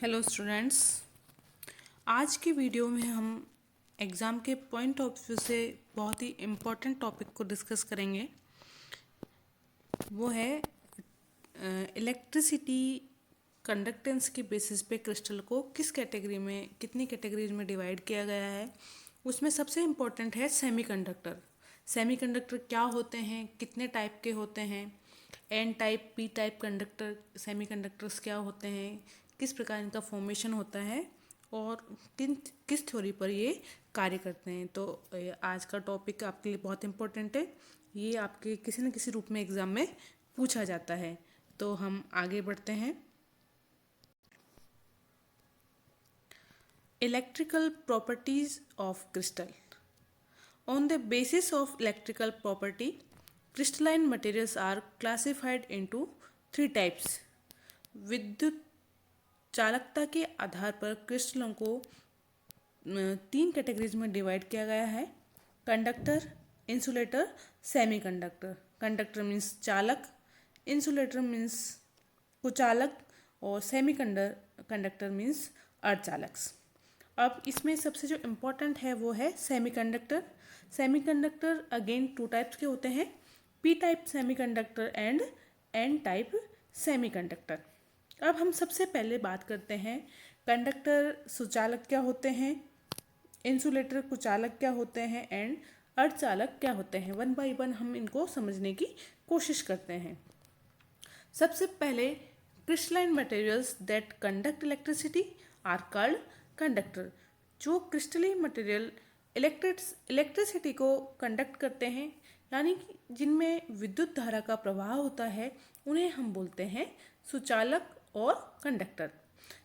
Hello students. आज के video में हम एग्ज़ाम के पॉइंट ऑफ व्यू से बहुत ही इम्पोर्टेंट टॉपिक को डिस्कस करेंगे। वो है इलेक्ट्रिसिटी कंडक्टेंस के बेसिस पे क्रिस्टल को किस कैटेगरी में, कितनी कैटेगरीज में डिवाइड किया गया है। उसमें सबसे इम्पोर्टेंट है सेमीकंडक्टर। सेमीकंडक्टर क्या होते हैं, कितने टाइप के होते हैं, N type, P type conductor semiconductors क्या होते हैं, किस प्रकार इनका फॉर्मेशन होता है और किस थ्योरी पर ये कार्य करते हैं। तो आज का टॉपिक आपके लिए बहुत इम्पोर्टेंट है। ये आपके किसी न किसी रूप में एग्ज़ाम में पूछा जाता है। तो हम आगे बढ़ते हैं। Electrical properties of crystal. On the basis of electrical property, crystalline materials are classified into three types. विद्युत चालकता के आधार पर क्रिस्टलों को तीन कैटेगरीज में डिवाइड किया गया है: conductor, insulator, semiconductor. Conductor means चालक, इंसुलेटर मीन्स कुचालक और कंडक्टर मीन्स अर्धचालक। अब इसमें सबसे जो इम्पोर्टेंट है वो है semiconductor. Semiconductor again two types के होते हैं: P type semiconductor and N type semiconductor. अब हम सबसे पहले बात करते हैं कंडक्टर सुचालक क्या होते हैं, इंसुलेटर कुचालक क्या होते हैं एंड अर्धचालक क्या होते हैं। वन बाय वन हम इनको समझने की कोशिश करते हैं। सबसे पहले crystalline materials that conduct electricity are called conductor. जो क्रिस्टली मटेरियल इलेक्ट्रिसिटी को कंडक्ट करते हैं, यानी कि जिनमें विद्युत धारा का प्रवाह होता है, उन्हें हम बोलते हैं सुचालक और कंडक्टर।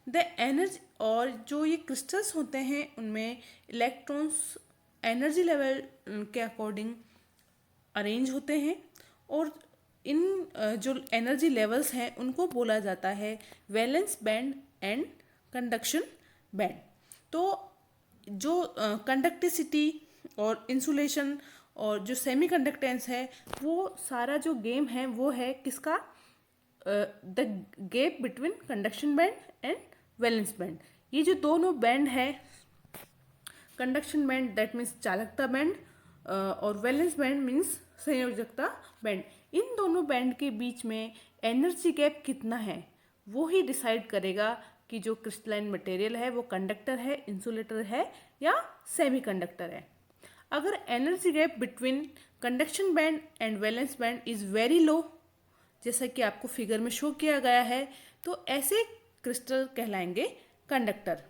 द एनर्जी, और जो ये क्रिस्टल्स होते हैं उनमें इलेक्ट्रॉन्स एनर्जी लेवल के अकॉर्डिंग अरेंज होते हैं और इन जो एनर्जी लेवल्स हैं उनको बोला जाता है valence band and conduction band. तो जो कंडक्टिसिटी और इंसुलेशन और जो सेमी कंडक्टेंस है, वो सारा जो गेम है वो है किसका, the gap between conduction band and valence band. ये जो दोनों बैंड है, कंडक्शन बैंड दैट मीन्स चालकता बैंड और वैलेंस बैंड मीन्स संयोजकता बैंड, इन दोनों बैंड के बीच में एनर्जी गैप कितना है वो ही डिसाइड करेगा कि जो क्रिस्टलाइन मटेरियल है वो कंडक्टर है, इंसुलेटर है या सेमीकंडक्टर है। अगर energy gap between conduction band and valence band is very low, जैसा कि आपको फिगर में शो किया गया है, तो ऐसे क्रिस्टल कहलाएंगे conductor.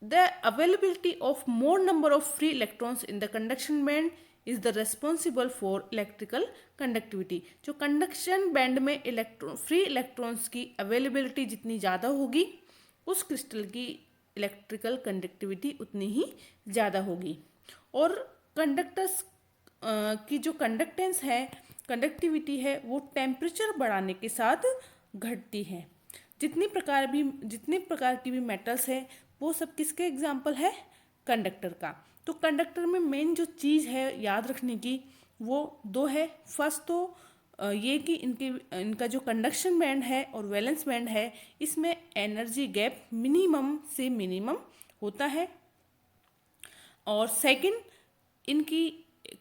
The availability of more number of free electrons in the conduction band is the responsible for electrical conductivity। जो कंडक्शन बैंड में फ्री इलेक्ट्रॉन्स की अवेलेबिलिटी जितनी ज़्यादा होगी, उस क्रिस्टल की इलेक्ट्रिकल कंडक्टिविटी उतनी ही ज़्यादा होगी। और कंडक्टर्स की जो कंडक्टेंस है, कंडक्टिविटी है, वो टेम्परेचर बढ़ाने के साथ घटती है। जितने प्रकार की भी मेटल्स है वो सब किसके एग्जाम्पल है, कंडक्टर का। तो कंडक्टर में मेन जो चीज़ है याद रखने की वो दो है। फर्स्ट तो ये कि इनका जो कंडक्शन बैंड है और वैलेंस बैंड है, इसमें एनर्जी गैप मिनिमम से मिनिमम होता है। और सेकंड, इनकी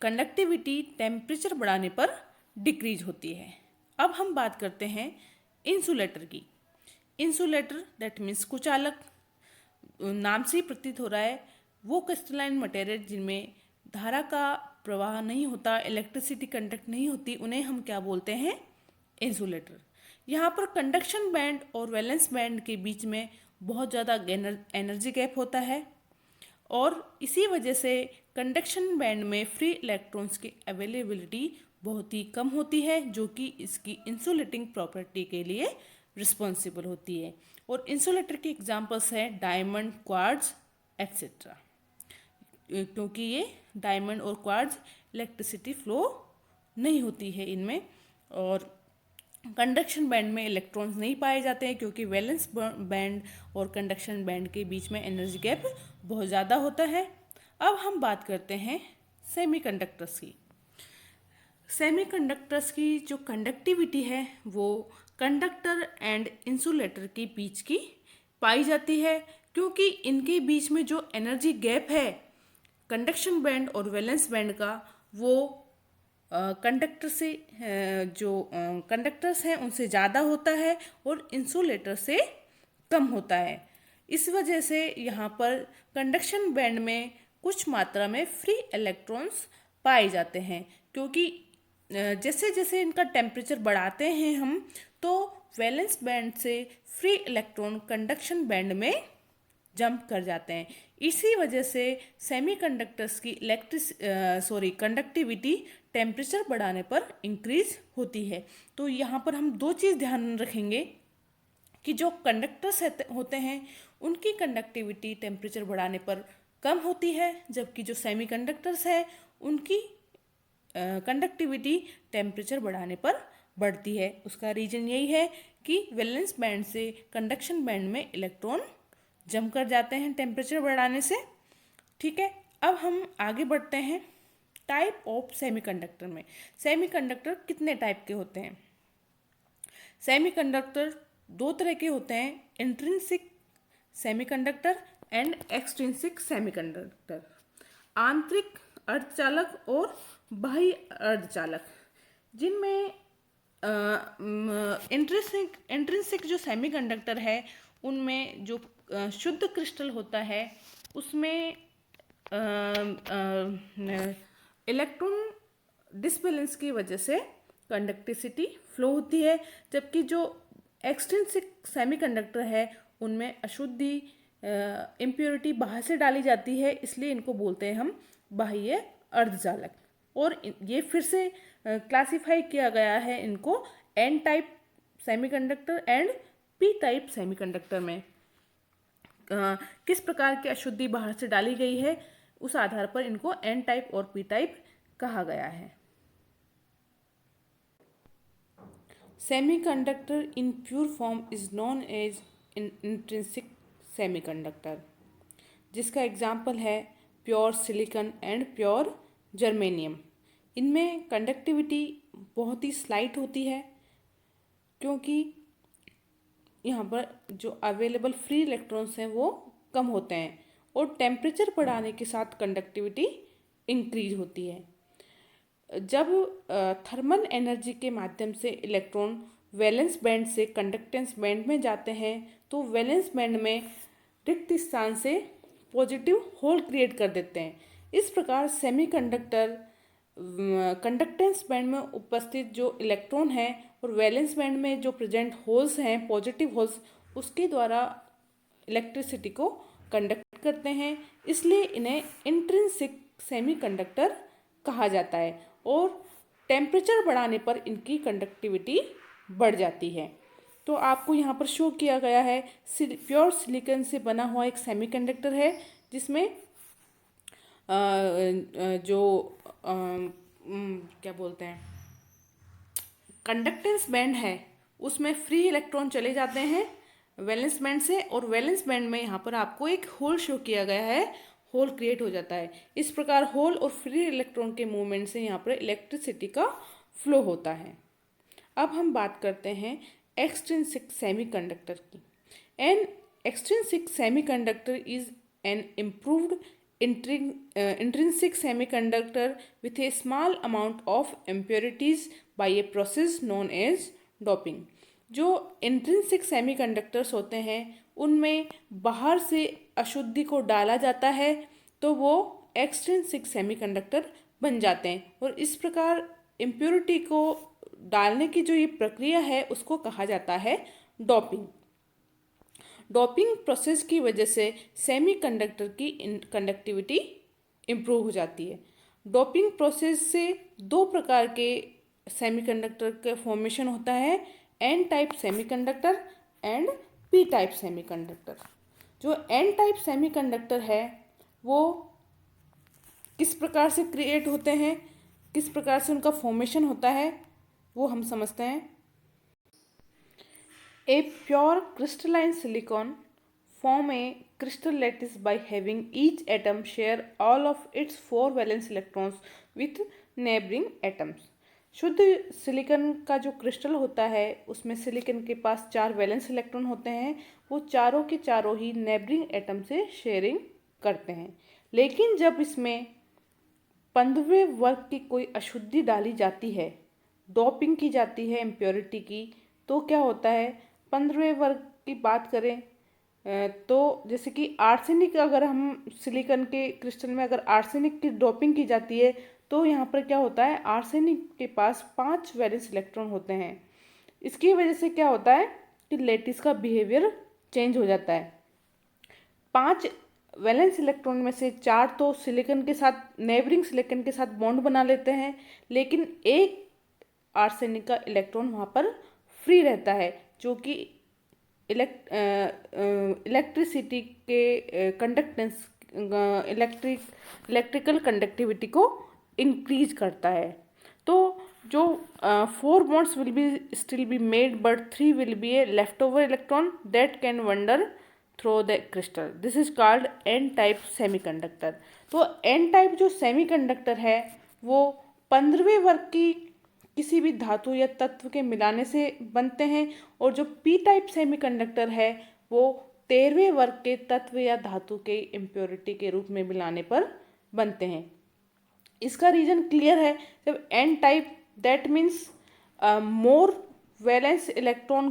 कंडक्टिविटी टेम्परेचर बढ़ाने पर डिक्रीज होती है। अब हम बात करते हैं इंसुलेटर की। इंसुलेटर दैट मीन्स कुचालक। नाम से ही प्रतीत हो रहा है वो क्रिस्टलाइन मटेरियल जिनमें धारा का प्रवाह नहीं होता, इलेक्ट्रिसिटी कंडक्ट नहीं होती, उन्हें हम क्या बोलते हैं, इंसुलेटर। यहाँ पर कंडक्शन बैंड और वैलेंस बैंड के बीच में बहुत ज़्यादा एनर्जी गैप होता है और इसी वजह से कंडक्शन बैंड में फ्री इलेक्ट्रॉन्स की अवेलेबिलिटी बहुत ही कम होती है, जो कि इसकी इंसुलेटिंग प्रॉपर्टी के लिए रिस्पॉन्सिबल होती है। और इंसुलेटर के एग्जांपल्स हैं डायमंड, क्वार्ट्ज एक्सेट्रा, क्योंकि ये डायमंड और क्वार्ट्ज इलेक्ट्रिसिटी फ्लो नहीं होती है इनमें। और कंडक्शन बैंड में इलेक्ट्रॉन्स नहीं पाए जाते हैं क्योंकि वैलेंस बैंड और कंडक्शन बैंड के बीच में एनर्जी गैप बहुत ज़्यादा होता है। अब हम बात करते हैं सेमीकंडक्टर्स की। सेमीकंडक्टर्स की जो कंडक्टिविटी है वो कंडक्टर एंड इंसुलेटर के बीच की पाई जाती है, क्योंकि इनके बीच में जो एनर्जी गैप है कंडक्शन बैंड और वैलेंस बैंड का, वो कंडक्टर से जो कंडक्टर्स हैं उनसे ज़्यादा होता है और इंसुलेटर से कम होता है। इस वजह से यहाँ पर कंडक्शन बैंड में कुछ मात्रा में फ्री इलेक्ट्रॉन्स पाए जाते हैं, क्योंकि जैसे जैसे इनका टेम्परेचर बढ़ाते हैं हम, तो वैलेंस बैंड से फ्री इलेक्ट्रॉन कंडक्शन बैंड में जंप कर जाते हैं। इसी वजह से सेमीकंडक्टर्स की कंडक्टिविटी टेम्परेचर बढ़ाने पर इंक्रीज होती है। तो यहाँ पर हम दो चीज़ ध्यान रखेंगे कि जो कंडक्टर्स होते हैं उनकी कंडक्टिविटी टेम्परेचर बढ़ाने पर कम होती है, जबकि जो सेमीकंडक्टर्स है उनकी कंडक्टिविटी टेम्परेचर बढ़ाने पर बढ़ती है। उसका रीजन यही है कि वैलेंस बैंड से कंडक्शन बैंड में इलेक्ट्रॉन जम कर जाते हैं टेम्परेचर बढ़ाने से। ठीक है, अब हम आगे बढ़ते हैं टाइप ऑफ सेमीकंडक्टर में। सेमीकंडक्टर कितने टाइप के होते हैं? सेमीकंडक्टर दो तरह के होते हैं, intrinsic semiconductor and extrinsic semiconductor. आंतरिक अर्धचालक और बाह्य अर्धचालक, जिनमें इंट्रिंसिक जो सेमीकंडक्टर है उनमें जो शुद्ध क्रिस्टल होता है उसमें इलेक्ट्रॉन डिसबैलेंस की वजह से कंडक्टिविटी फ्लो होती है, जबकि जो एक्सट्रिंसिक सेमीकंडक्टर है उनमें अशुद्धि इम्प्योरिटी बाहर से डाली जाती है, इसलिए इनको बोलते हैं हम बाह्य अर्धचालक। और ये फिर से क्लासिफाई किया गया है इनको N type semiconductor and P type semiconductor में। किस प्रकार की अशुद्धि बाहर से डाली गई है उस आधार पर इनको एन टाइप और पी टाइप कहा गया है। Semiconductor in pure form is known as intrinsic semiconductor, जिसका एग्जाम्पल है pure silicon and pure germanium. इनमें कंडक्टिविटी बहुत ही स्लाइट होती है, क्योंकि यहाँ पर जो अवेलेबल फ्री इलेक्ट्रॉन्स हैं वो कम होते हैं और टेम्परेचर बढ़ाने के साथ कंडक्टिविटी इंक्रीज होती है। जब थर्मल एनर्जी के माध्यम से इलेक्ट्रॉन वैलेंस बैंड से कंडक्टेंस बैंड में जाते हैं तो वैलेंस बैंड में रिक्त स्थान से पॉजिटिव होल क्रिएट कर देते हैं। इस प्रकार सेमीकंडक्टर कंडक्टेंस बैंड में उपस्थित जो इलेक्ट्रॉन है और वैलेंस बैंड में जो प्रेजेंट होल्स हैं पॉजिटिव होल्स, उसके द्वारा इलेक्ट्रिसिटी को कंडक्ट करते हैं, इसलिए इन्हें इंट्रिंसिक सेमीकंडक्टर कहा जाता है और टेम्परेचर बढ़ाने पर इनकी कंडक्टिविटी बढ़ जाती है। तो आपको यहाँ पर शो किया गया है प्योर सिलिकॉन से बना हुआ एक सेमीकंडक्टर है, जिसमें क्या बोलते हैं कंडक्टेंस बैंड है उसमें फ्री इलेक्ट्रॉन चले जाते हैं वैलेंस बैंड से, और वैलेंस बैंड में यहाँ पर आपको एक होल शो किया गया है, होल क्रिएट हो जाता है। इस प्रकार होल और फ्री इलेक्ट्रॉन के मूवमेंट से यहाँ पर इलेक्ट्रिसिटी का फ्लो होता है। अब हम बात करते हैं एक्सट्रिंसिक सेमीकंडक्टर की। An extrinsic semiconductor is an improved intrinsic semiconductor with a small amount of impurities by a process known as doping। जो इंट्रिंसिक सेमीकंडक्टर्स होते हैं उनमें बाहर से अशुद्धि को डाला जाता है तो वो एक्सट्रिंसिक सेमीकंडक्टर बन जाते हैं, और इस प्रकार इम्प्योरिटी को डालने की जो ये प्रक्रिया है उसको कहा जाता है डोपिंग। डोपिंग प्रोसेस की वजह से सेमीकंडक्टर की कंडक्टिविटी इम्प्रूव हो जाती है। डोपिंग प्रोसेस से दो प्रकार के सेमीकंडक्टर का फॉर्मेशन होता है, N type semiconductor and P type semiconductor. जो एन टाइप सेमीकंडक्टर है वो किस प्रकार से क्रिएट होते हैं, किस प्रकार से उनका फॉर्मेशन होता है वो हम समझते हैं। A pure crystalline silicon form a crystal lattice by having each atom share all of its 4 valence electrons with neighboring atoms। शुद्ध सिलिकॉन का जो क्रिस्टल होता है उसमें सिलिकॉन के पास 4 वैलेंस इलेक्ट्रॉन होते हैं। वो चारों के चारों ही नेबरिंग एटम से शेयरिंग करते हैं। लेकिन जब इसमें 15वें वर्ग की कोई अशुद्धि डाली जाती है, डोपिंग की जाती है इम्प्योरिटी की, तो क्या होता है, 15वें वर्ग की बात करें तो जैसे कि आर्सेनिक, अगर हम सिलिकॉन के क्रिस्टल में अगर आर्सेनिक की डोपिंग की जाती है तो यहाँ पर क्या होता है, आर्सेनिक के पास 5 वैलेंस इलेक्ट्रॉन होते हैं। इसकी वजह से क्या होता है कि लेटिस का बिहेवियर चेंज हो जाता है। 5 वैलेंस इलेक्ट्रॉन में से 4 तो सिलिकॉन के साथ, नेबरिंग सिलिकॉन के साथ बॉन्ड बना लेते हैं, लेकिन एक आर्सेनिक का इलेक्ट्रॉन वहाँ पर फ्री रहता है, जो कि इलेक्ट्रिसिटी के कंडक्टेंस, इलेक्ट्रिकल कंडक्टिविटी को इंक्रीज करता है। तो जो 4 bonds will be still be made, but 3 will be a leftover electron that can wander through the crystal. This is called n-type semiconductor. तो n-type जो सेमीकंडक्टर है वो 15वें वर्ग की किसी भी धातु या तत्व के मिलाने से बनते हैं, और जो पी टाइप सेमीकंडक्टर है वो 13वें वर्ग के तत्व या धातु के इम्प्योरिटी के रूप में मिलाने पर बनते हैं। इसका रीजन क्लियर है। जब N type, that means more valence electron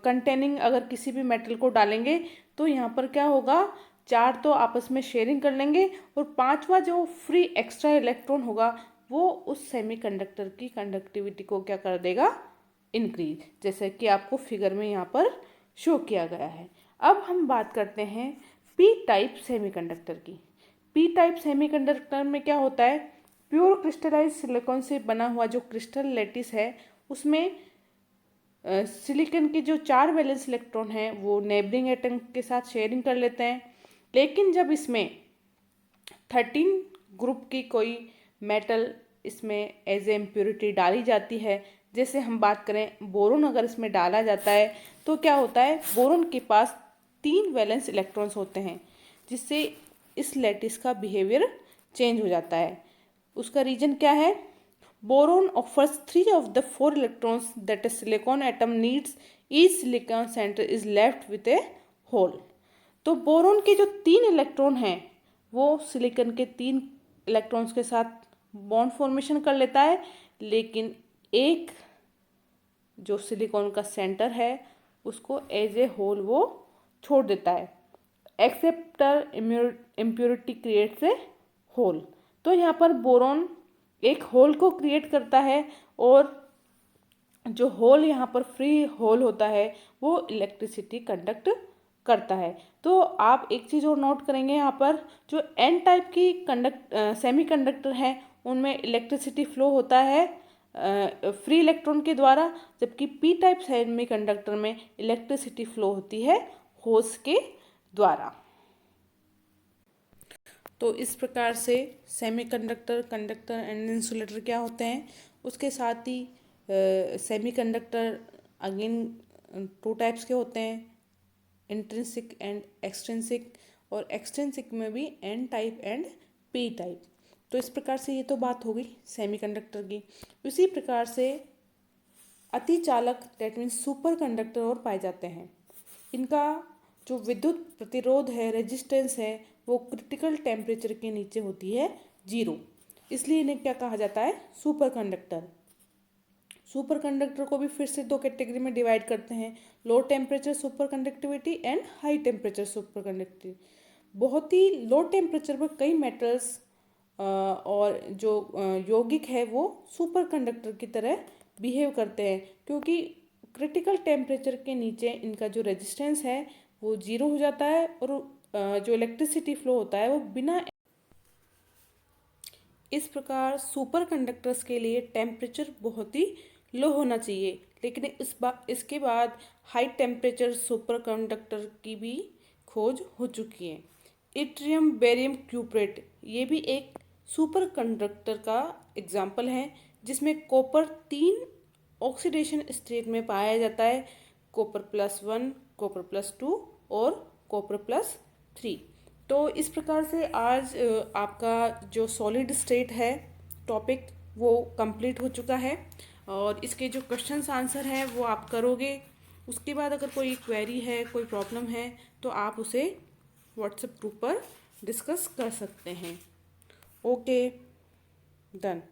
containing अगर किसी भी मेटल को डालेंगे तो यहाँ पर क्या होगा, 4 तो आपस में शेयरिंग कर लेंगे, और 5वां जो फ्री एक्स्ट्रा इलेक्ट्रॉन होगा वो उस सेमीकंडक्टर की कंडक्टिविटी को क्या कर देगा, इंक्रीज, जैसे कि आपको फिगर में यहाँ पर शो किया गया है। अब हम बात करते हैं पी टाइप सेमीकंडक्टर की। पी टाइप सेमीकंडक्टर में क्या होता है, प्योर क्रिस्टलाइज सिलिकॉन से बना हुआ जो क्रिस्टल लैटिस है उसमें सिलिकॉन के जो 4 वैलेंस इलेक्ट्रॉन हैं वो नेबरिंग एटम के साथ शेयरिंग कर लेते हैं। लेकिन जब इसमें 13 ग्रुप की कोई मेटल इसमें एज ए इम्प्योरिटी डाली जाती है, जैसे हम बात करें बोरोन अगर इसमें डाला जाता है तो क्या होता है, बोरोन के पास 3 वैलेंस इलेक्ट्रॉन्स होते हैं, जिससे इस लैटिस का बिहेवियर चेंज हो जाता है। उसका रीजन क्या है, boron offers 3 of the 4 electrons that a silicon atom needs. Each silicon center is left with a hole. तो बोरोन के जो 3 इलेक्ट्रॉन हैं वो सिलिकॉन के 3 इलेक्ट्रॉन्स के साथ बॉन्ड फॉर्मेशन कर लेता है, लेकिन एक जो सिलिकॉन का सेंटर है उसको एज ए होल वो छोड़ देता है। Acceptor impurity creates a hole. तो यहाँ पर बोरोन एक होल को क्रिएट करता है, और जो होल यहाँ पर फ्री होल होता है वो इलेक्ट्रिसिटी कंडक्ट करता है। तो आप एक चीज़ और नोट करेंगे, यहाँ पर जो एन टाइप की सेमीकंडक्टर है उनमें इलेक्ट्रिसिटी फ्लो होता है फ्री इलेक्ट्रॉन के द्वारा, जबकि पी टाइप सेमीकंडक्टर में इलेक्ट्रिसिटी फ्लो होती है होल्स के द्वारा। तो इस प्रकार से सेमीकंडक्टर, कंडक्टर एंड इंसुलेटर क्या होते हैं। उसके साथ ही सेमीकंडक्टर अगेन 2 टाइप्स के होते हैं, इंट्रिंसिक एंड एक्सट्रिंसिक, और एक्सट्रिंसिक में भी N type and P type. तो इस प्रकार से ये तो बात हो गई सेमीकंडक्टर की। उसी प्रकार से अतिचालक, दैट मीन्स सुपर कंडक्टर और पाए जाते हैं। इनका जो विद्युत प्रतिरोध है, रेजिस्टेंस है, वो क्रिटिकल टेम्परेचर के नीचे होती है 0, इसलिए इन्हें क्या कहा जाता है, सुपर कंडक्टर। सुपर कंडक्टर को भी फिर से 2 कैटेगरी में डिवाइड करते हैं, low temperature super conductivity and high temperature super conductivity. बहुत ही लो टेम्परेचर पर कई मेटल्स और जो यौगिक है वो सुपर कंडक्टर की तरह बिहेव करते हैं, क्योंकि क्रिटिकल टेम्परेचर के नीचे इनका जो रेजिस्टेंस है वो 0 हो जाता है, और जो इलेक्ट्रिसिटी फ्लो होता है वो बिना। इस प्रकार सुपर कंडक्टर्स के लिए टेम्परेचर बहुत ही लो होना चाहिए, लेकिन इसके बाद हाई टेम्परेचर सुपर कंडक्टर की भी खोज हो चुकी है। इट्रियम बेरियम क्यूप्रेट ये भी एक सुपर कंडक्टर का एग्जाम्पल है, जिसमें कॉपर 3 ऑक्सीडेशन स्टेट में पाया जाता है, कॉपर +1, कॉपर +2 और कॉपर +3। तो इस प्रकार से आज आपका जो सॉलिड स्टेट है टॉपिक वो कंप्लीट हो चुका है और इसके जो क्वेश्चंस आंसर है वो आप करोगे। उसके बाद अगर कोई क्वेरी है, कोई प्रॉब्लम है, तो आप उसे व्हाट्सएप ग्रुप पर डिस्कस कर सकते हैं। Okay, done.